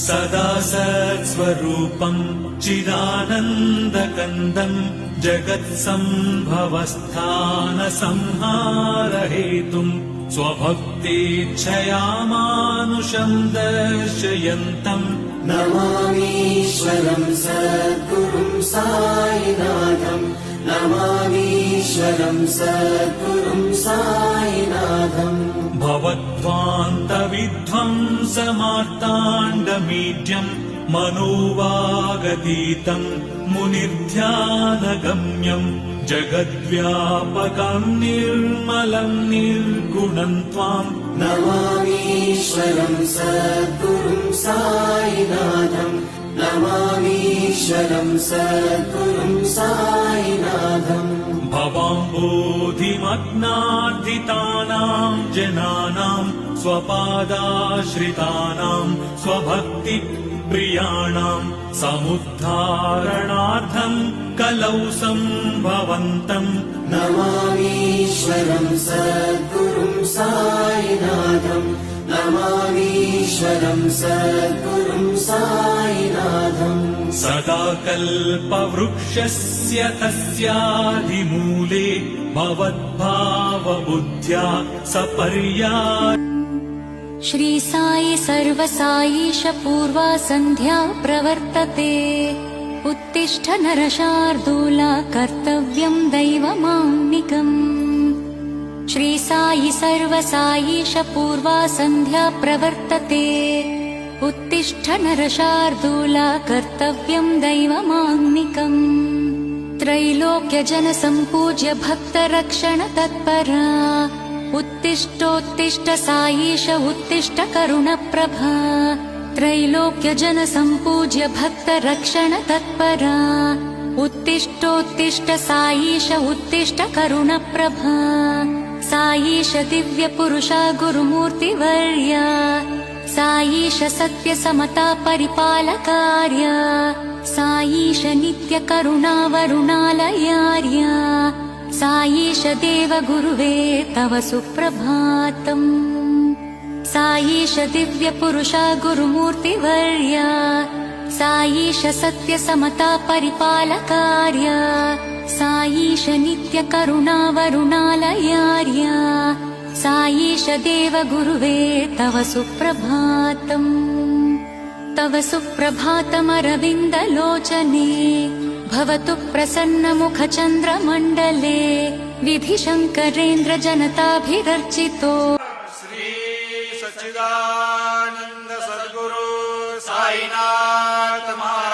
सदा सत्स्वरूपम् चिदानन्दकन्दम् जगत्सम्भवस्थानसंहारहेतुम् स्वभक्तेच्छया मानुषम् दर्शयन्तम् नमामीश्वरम् सद्गुरुम् साईनाथम् नमामीश्वरम् सद्गुरुम् साईनाथम् भवध्वान्तविध्वंसमार्ताण्डमीड्यम् मनोवागतीतम् मुनिध्यानगम्यम् जगद्व्यापकम् निर्मलम् निर्गुणम् त्वाम् नमामीश्वरम् सद्गुरुम् साईनाथम् नमामीश्वरम् सद्गुरुम् साईनाथम् भवाम्बोधिमग्नार्दितानाम् जनानाम् स्वपादाश्रितानाम् स्वभक्तिप्रियाणाम् समुद्धारणार्थम् कलौ सम्भवन्तम् नमामीश्वरम् सद्गुरुम् साईनाथम् नमामीश्वरम् सद्गुरुम् साईनाथम् सदा कल्पवृक्षस्य तस्याधिमूले भवद्भावबुद्ध्या सपर्या श्री साई सर्वसाईश पूर्वा सन्ध्या प्रवर्तते उत्तिष्ठ नरशार्दूला कर्तव्यम् दैवमान्निकम् श्री साई सर्वसाईश पूर्वा सन्ध्या प्रवर्तते उत्तिष्ठ नरशार्दूला कर्तव्यम् दैवमान्निकम् त्रैलोक्यजनसम्पूज्य भक्तरक्षण तत्परा उत्तिष्ठोत्तिष्ठ साईश उत्तिष्ठ करुणप्रभा त्रैलोक्यजनसम्पूज्य भक्तरक्षण तत्परा उत्तिष्ठोत्तिष्ठ साईश उत्तिष्ठ करुणप्रभा साईश दिव्यपुरुषा गुरुमूर्तिवर्या साईश सत्यसमता परिपालकार्या साईश नित्यकरुणावरुणालयार्या साईश देवगुरुवे तव सुप्रभातम् साईश दिव्यपुरुषा गुरुमूर्तिवर्या साईश सत्यसमता परिपालकार्या साईश नित्यकरुणावरुणालयार्या साईश देवगुरुवे तव सुप्रभातम् तव सुप्रभातमरविन्दलोचने भवतु प्रसन्नमुखचन्द्रमण्डले विधिशङ्करेन्द्र जनताभिरर्चितो श्री सच्चिदानन्द सद्गुरु साईनाथ महाराज।